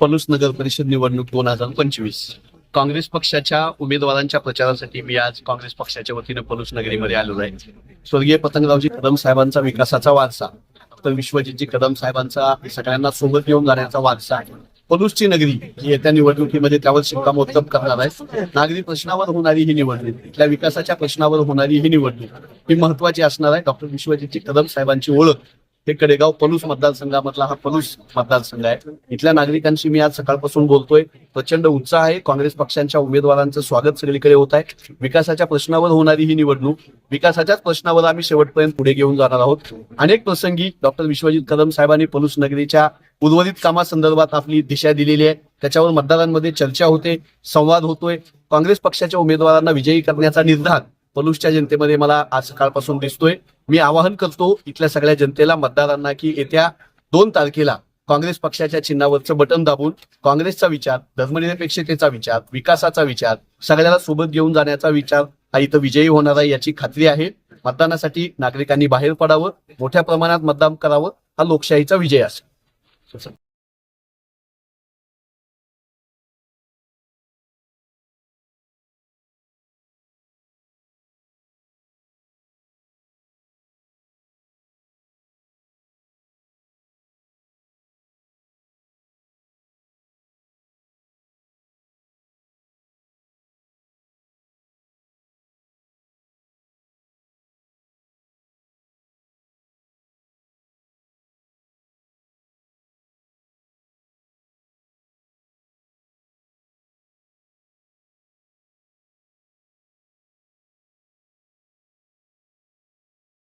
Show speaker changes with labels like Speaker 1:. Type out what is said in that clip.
Speaker 1: पलूस नगर परिषद निवडणूक 2025 काँग्रेस पक्षाच्या उमेदवारांच्या प्रचारासाठी मी आज काँग्रेस पक्षाच्या वतीनं पलूस नगरीमध्ये आलेलो आहे. स्वर्गीय पतंगरावजी कदम साहेबांचा विकासाचा वारसा, डॉक्टर विश्वजितजी कदम साहेबांचा सगळ्यांना सोबत घेऊन जाण्याचा वारसा आहे. पलूसची नगरी ही येत्या निवडणुकीमध्ये त्यावर शिक्कामोर्तब करणार आहे. नागरी प्रश्नावर होणारी ही निवडणूक, इथल्या विकासाच्या प्रश्नावर होणारी ही निवडणूक ही महत्वाची असणार आहे. डॉक्टर विश्वजितजी कदम साहेबांची ओळख हे कडेगाव पलूस मतदारसंघामधला हा पलूस मतदारसंघ आहे. इथल्या नागरिकांशी मी आज सकाळपासून बोलतोय. प्रचंड उत्साह आहे. काँग्रेस पक्षांच्या उमेदवारांचं स्वागत सगळीकडे होत आहे. विकासाच्या प्रश्नावर होणारी ही निवडणूक, विकासाच्याच प्रश्नावर आम्ही शेवटपर्यंत पुढे घेऊन जाणार आहोत. अनेक प्रसंगी डॉक्टर विश्वजित कदम साहेबांनी पलूस नगरीच्या उर्वरित कामासंदर्भात आपली दिशा दिलेली आहे. त्याच्यावर मतदारांमध्ये चर्चा होते, संवाद होतोय. काँग्रेस पक्षाच्या उमेदवारांना विजयी करण्याचा निर्धार पलूसच्या जनतेमध्ये मला आज सकाळपासून दिसतोय. मी आवाहन करतो इथल्या सगळ्या जनतेला, मतदारांना की येत्या 2 तारखेला काँग्रेस पक्षाच्या चिन्हावरचं बटन दाबून काँग्रेसचा विचार, धर्मनिरपेक्षतेचा विचार, विकासाचा विचार, सगळ्याला सोबत घेऊन जाण्याचा विचार हा इथं विजयी होणार आहे याची खात्री आहे. मतदानासाठी नागरिकांनी बाहेर पडावं, मोठ्या प्रमाणात मतदान करावं. हा लोकशाहीचा विजय असेल.